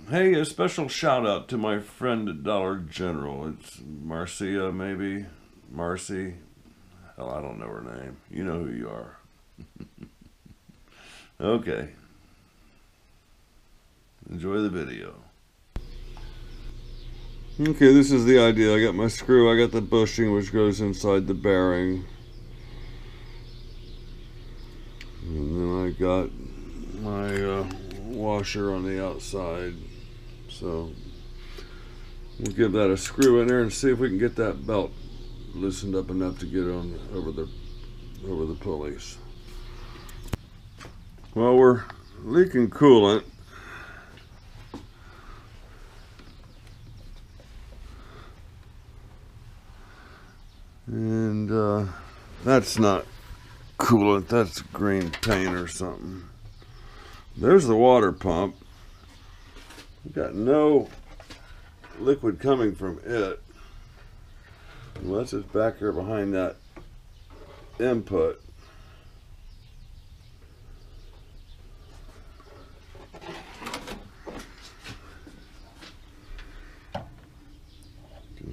Hey, a special shout out to my friend at Dollar General. It's Marcia, maybe? Marcy? Hell, I don't know her name. You know who you are. Okay. Enjoy the video. Okay, this is the idea. I got my screw, I got the bushing which goes inside the bearing. And then I got my washer on the outside. So we'll give that a screw in there and see if we can get that belt loosened up enough to get on over the pulleys. Well, we're leaking coolant. And that's not coolant, that's green paint or something. There's the water pump. We've got no liquid coming from it unless it's back here behind that input. You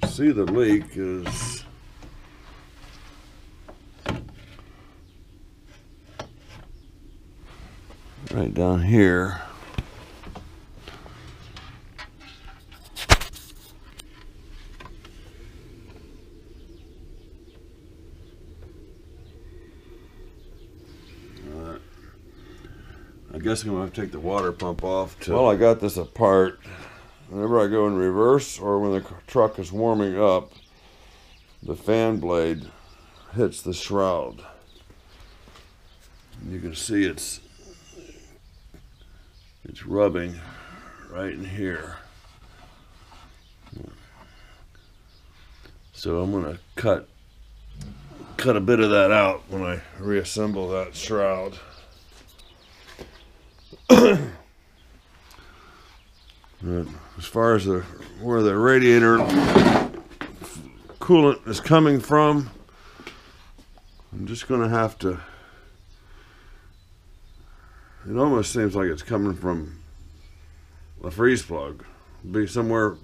can see the leak is right down here. I guess I'm going to have to take the water pump off too. Well, I got this apart. Whenever I go in reverse or when the truck is warming up, the fan blade hits the shroud. You can see it's rubbing right in here. So I'm going to cut a bit of that out when I reassemble that shroud. As far as where the radiator coolant is coming from, I'm just going to have to. It almost seems like it's coming from a freeze plug. Be somewhere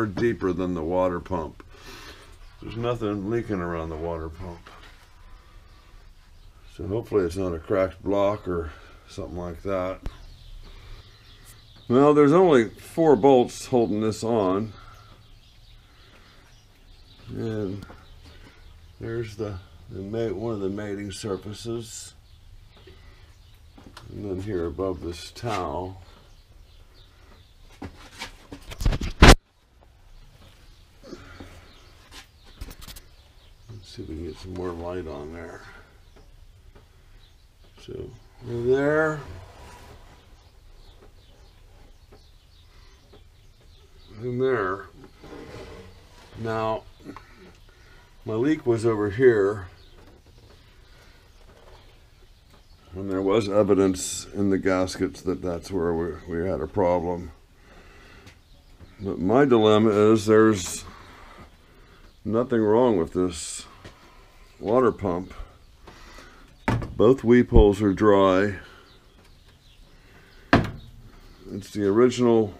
deeper than the water pump. There's nothing leaking around the water pump. So hopefully it's not a cracked block or something like that. Well, there's only 4 bolts holding this on. And there's one of the mating surfaces. And then here above this towel. Let's see if we can get some more light on there. So, there. And there. Now, my leak was over here. And there was evidence in the gaskets that that's where we had a problem. But my dilemma is there's nothing wrong with this water pump. Both weep holes are dry. It's the original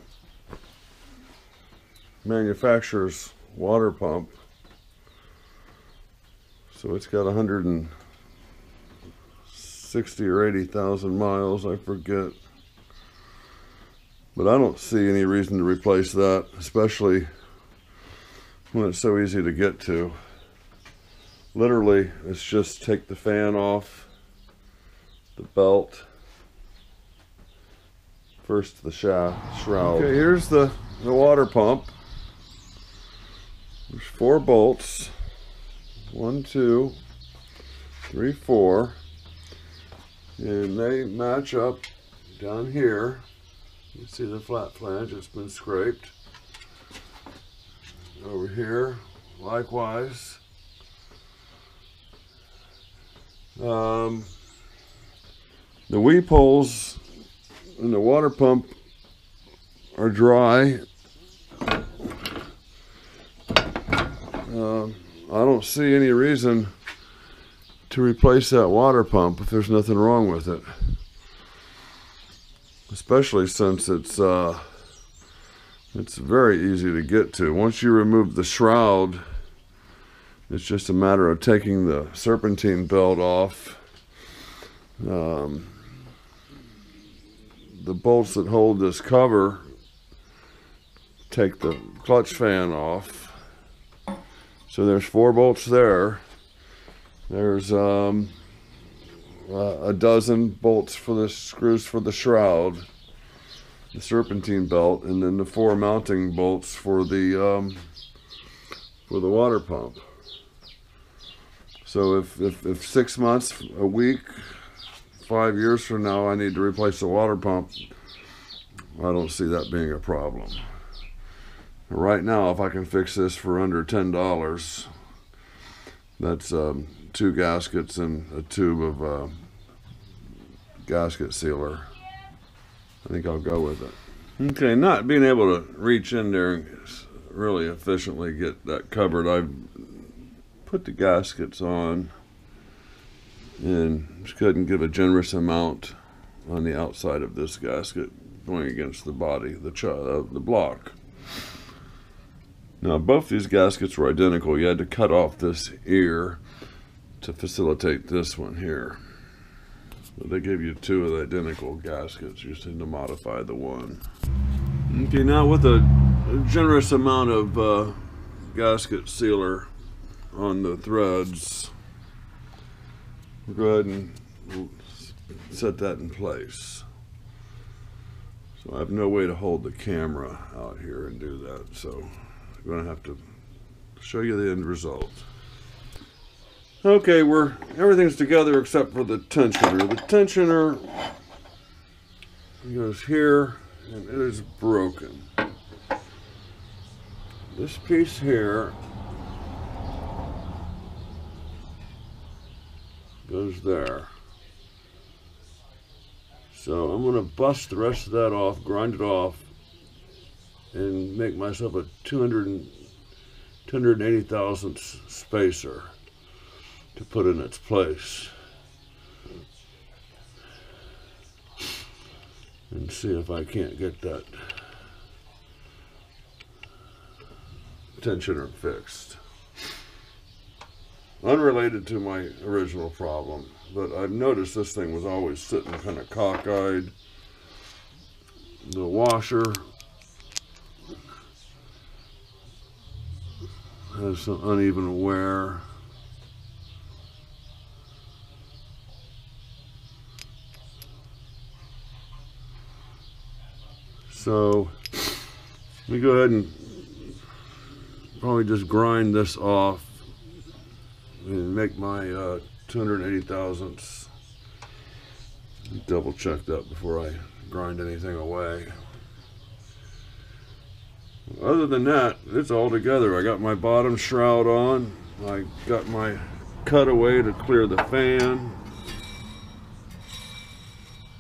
manufacturer's water pump. So it's got 160 or 80,000 miles, I forget. But I don't see any reason to replace that, especially when it's so easy to get to. Literally, it's just take the fan off, the belt, first the shroud. Okay, here's the water pump. There's 4 bolts. 1, 2, 3, 4. And they match up down here. You see the flat flange, it's been scraped. Over here, likewise. The weep holes in the water pump are dry. I don't see any reason to replace that water pump if there's nothing wrong with it. Especially since it's It's very easy to get to. Once you remove the shroud, it's just a matter of taking the serpentine belt off. The bolts that hold this cover take the clutch fan off. So there's 4 bolts there. There's a dozen bolts for the screws for the shroud, the serpentine belt, and then the 4 mounting bolts for the water pump. So if 6 months, a week, 5 years from now I need to replace the water pump, I don't see that being a problem. Right now, if I can fix this for under $10, that's 2 gaskets and a tube of gasket sealer. I think I'll go with it. Okay, not being able to reach in there and really efficiently get that covered, I've put the gaskets on and just go ahead and give a generous amount on the outside of this gasket going against the body, the block. Now both these gaskets were identical. You had to cut off this ear to facilitate this one here. But they gave you 2 of the identical gaskets. You just need to modify the one. Okay, now with a generous amount of gasket sealer on the threads, we'll go ahead and set that in place. So I have no way to hold the camera out here and do that, so I'm going to have to show you the end result. Okay, everything's together except for the tensioner. The tensioner goes here, and it is broken. This piece here goes there. So I'm going to bust the rest of that off, grind it off, and make myself a 280 thousandths spacer to put in its place. And see if I can't get that tensioner fixed. Unrelated to my original problem, but I've noticed this thing was always sitting kind of cockeyed. The washer has some uneven wear. So let me go ahead and probably just grind this off and make my 280 thousandths. Double check that before I grind anything away. Other than that, it's all together. I got my bottom shroud on. I got my cutaway to clear the fan.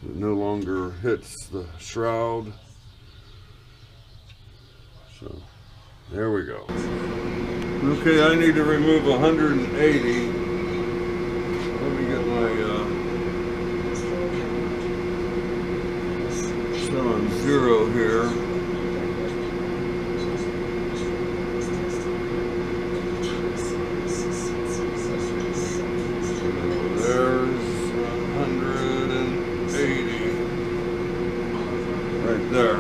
It no longer hits the shroud. So there we go. Okay, I need to remove 180. Let me get my set on 0 here. There's 180 right there.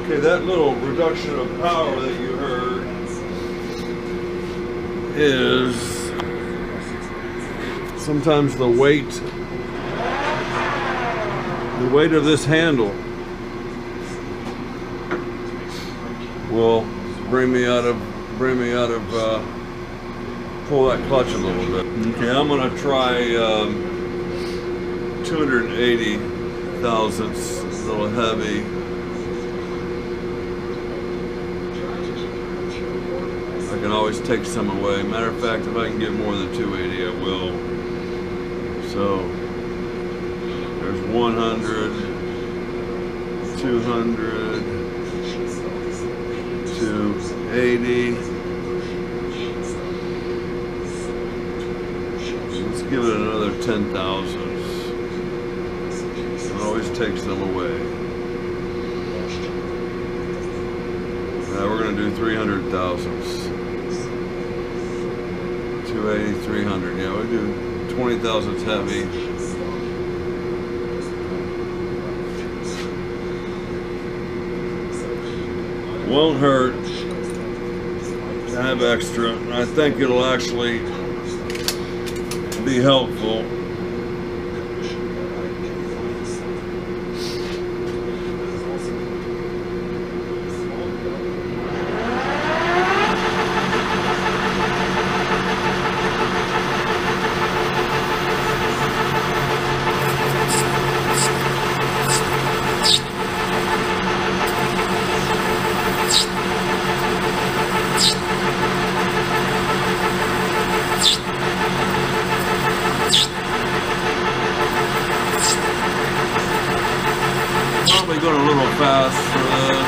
Okay, that little reduction of power that you heard is sometimes the weight of this handle will bring me out of pull that clutch a little bit. Okay, I'm gonna try 280 thousandths, a little heavy. I can always take some away. Matter of fact, if I can get more than 280, I will. So there's 100, 200, 280. Let's give it another 10 thousandths. It always takes them away. Now we're going to do 300 thousandths. 280, 300. Yeah, we do 20 thousandths heavy. Won't hurt to have extra. I think it'll actually be helpful. Probably going a little fast for this.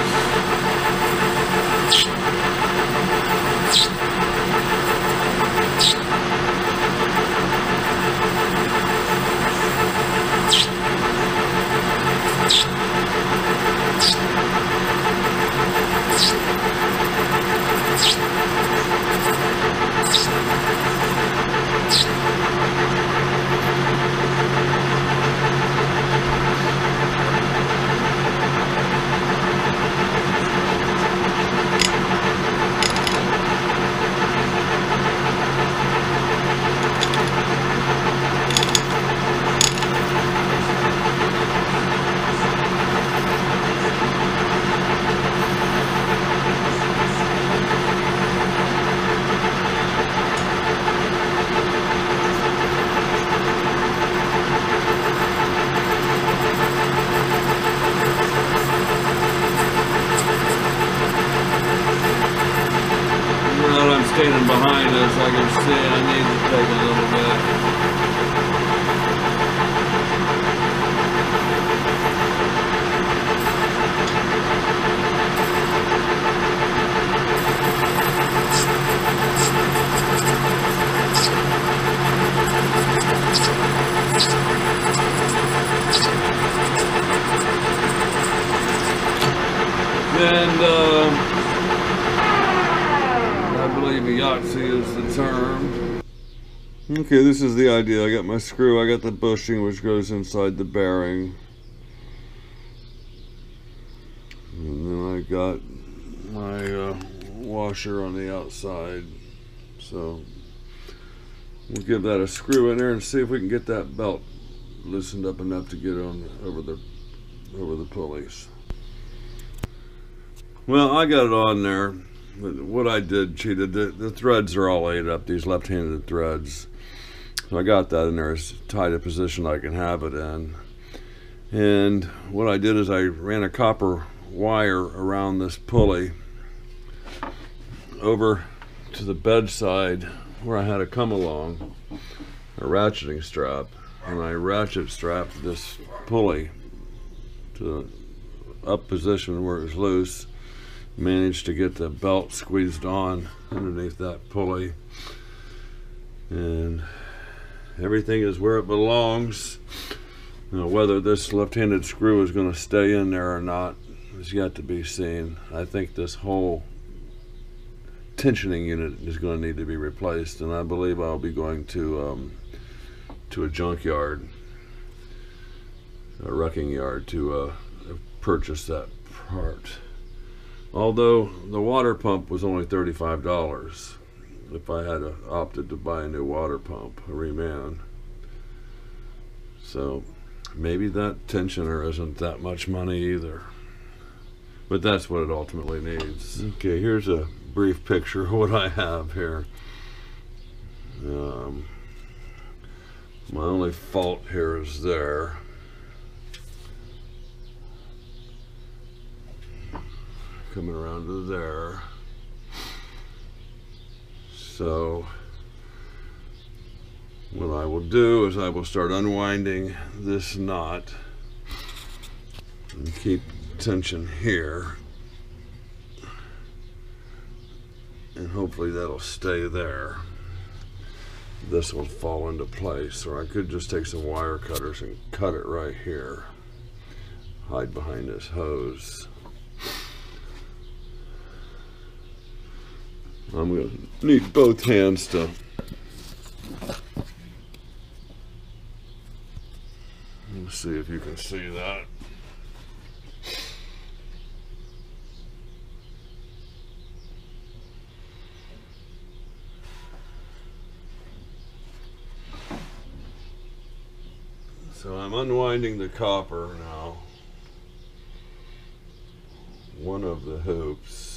Standing behind us, I can see I need to take a little bit. And I believe Yahtzee is the term. Okay, this is the idea. I got my screw, I got the bushing which goes inside the bearing. And then I got my washer on the outside. So we'll give that a screw in there and see if we can get that belt loosened up enough to get on over the pulleys. Well, I got it on there. What I did, cheated, the threads are all laid up, these left-handed threads. So I got that in there as tight a position I can have it in. And what I did is I ran a copper wire around this pulley over to the bedside where I had it come along, a ratcheting strap, and I ratchet strapped this pulley to the up position where it was loose. Managed to get the belt squeezed on underneath that pulley, and everything is where it belongs. Now, whether this left-handed screw is going to stay in there or not is yet to be seen. I think this whole tensioning unit is going to need to be replaced, and I believe I'll be going to a junkyard, a wrecking yard, to purchase that part. Although the water pump was only $35 if I had opted to buy a new water pump, a reman. So maybe that tensioner isn't that much money either. But that's what it ultimately needs. Okay, here's a brief picture of what I have here. My only fault here is there. Coming around to there. So what I will do is I will start unwinding this knot and keep tension here, and hopefully that'll stay there. This will fall into place, or I could just take some wire cutters and cut it right here, hide behind this hose. I'm going to need both hands to let's see if you can see that. So I'm unwinding the copper now, one of the hoops.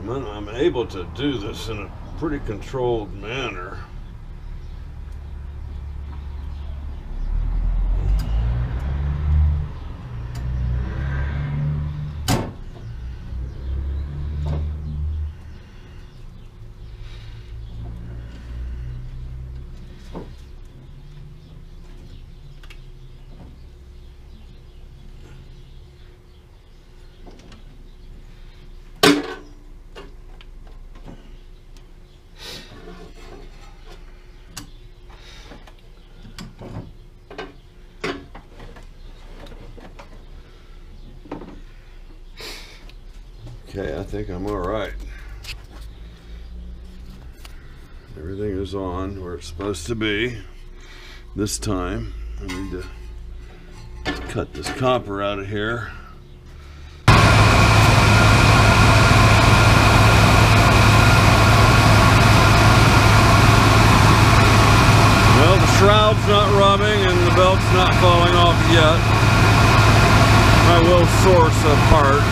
I'm able to do this in a pretty controlled manner. Okay, I think I'm all right. Everything is on where it's supposed to be. This time, I need to cut this copper out of here. Well, the shroud's not rubbing and the belt's not falling off yet. I will source a part.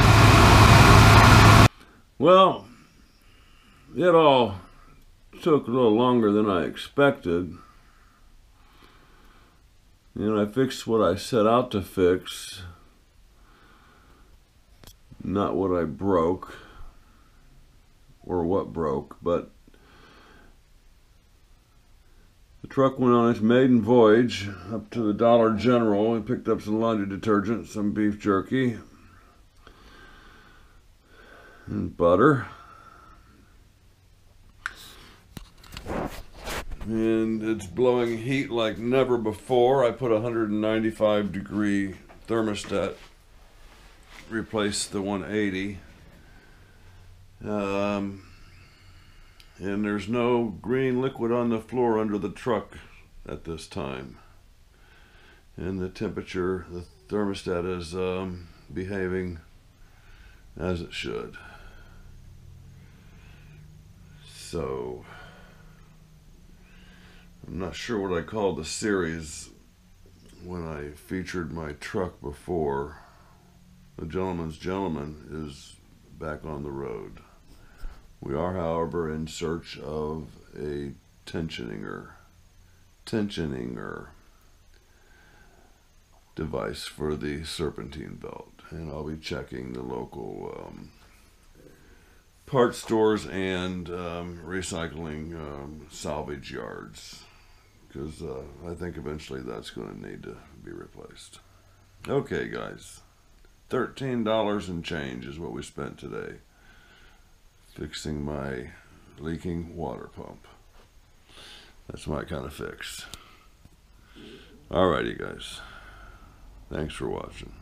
Well, it all took a little longer than I expected. And I fixed what I set out to fix, not what I broke, or what broke, but the truck went on its maiden voyage up to the Dollar General and picked up some laundry detergent, some beef jerky, and butter, and it's blowing heat like never before. I put a 195-degree thermostat, replaced the 180, and there's no green liquid on the floor under the truck at this time, and the temperature, the thermostat is behaving as it should. So I'm not sure what I called the series when I featured my truck before. The Gentleman's Gentleman is back on the road. We are, however, in search of a tensioning device for the serpentine belt, and I'll be checking the local parts stores and recycling salvage yards, because I think eventually that's going to need to be replaced. Okay, guys, $13 and change is what we spent today fixing my leaking water pump. That's my kind of fix. Alrighty, guys. Thanks for watching.